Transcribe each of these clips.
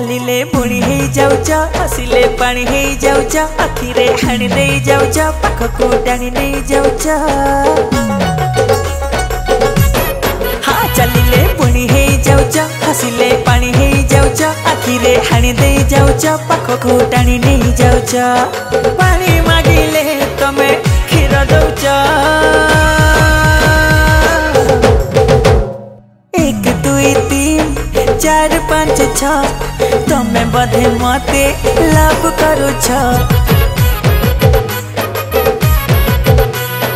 चलिले पुणी हे जाउच हसिले पानी हे जाउच आखिरे हाणी दे जाउच पाखकु टाणी दे जाउच हाँ चलिले पुणी हे जाउच हसिले पानी हे जाउच आखिरे हाणी दे जाउच पाखकु टाणी दे जाउच पानी मागिले तमे क्षीर दउच 1 2 3 4 5 6 तमे बधे मते लाभ करुछ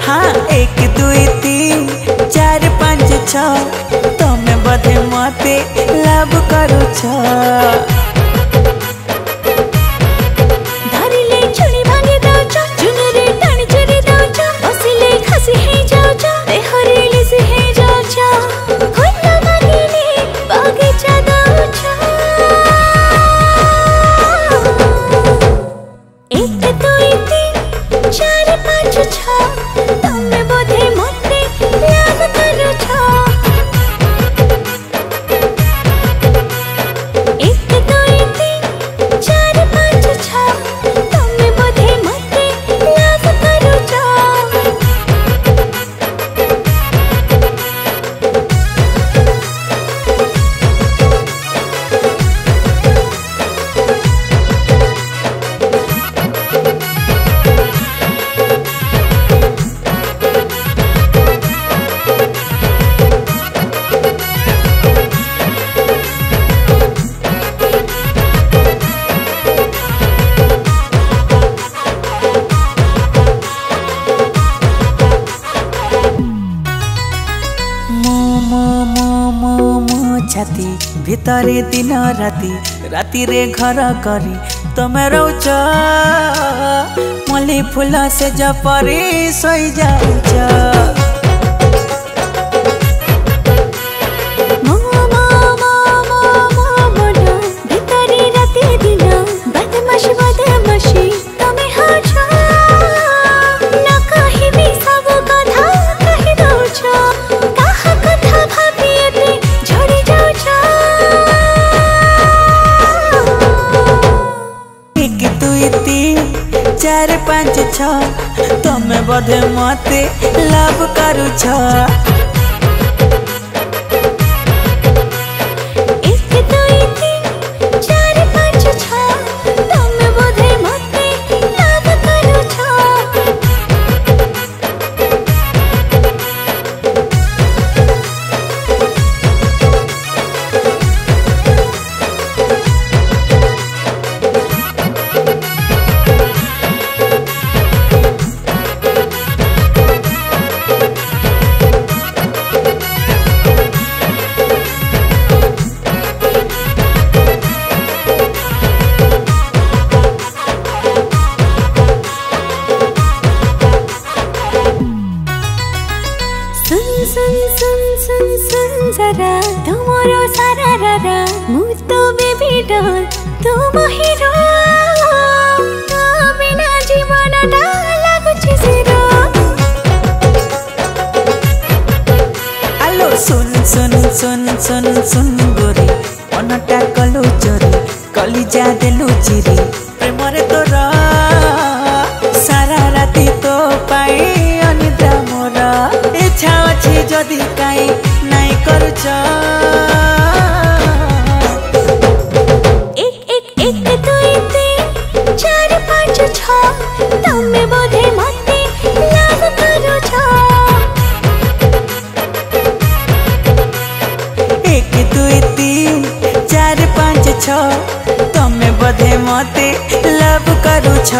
हाँ 1 2 3 4 5 6 तमे बधे मते लाभ करुछ धरिले छुणी भांगे दउछ जुनरे टाणी चुरी दउछ हसिले खसी हे जाउछ देहरिले से हे जाउछ खोला मागिले बगीचा दउछ 1 2 3 4 5 6 तमे बोधे मते लाभ करुछ 1 2 3 4 5 6 तमे बोधे मते लाभ करुछ छाती भितरे दिन राति राति रे घर करी तमे रहुच मल्ली फूल से जपरी सोई जाउच चार पांच छ तमे बधे मते लाभ करुछ 1 2 3 4 5 6 तमे बोधे मते लाभ करुछ सुन जरा तुमरो सारा रारा मुतो बेबी डॉल तुम हीरो तो बिना जीवन डा लागुछि सिरो आलो सुन सुन सुन सुन सुन गोरी मनटा कलु चोरी कलिजा देलु चिरी प्रेम रे तोर सारा राति तो पाई अनिद्रा मोर इच्छा अछि जदि काई नाई करुछ 1 2 3 4 5 6 तमे बोधे मते लाभ करुछ 1 2 3 4 5 6 तमे बधे मते लाभ करुछ।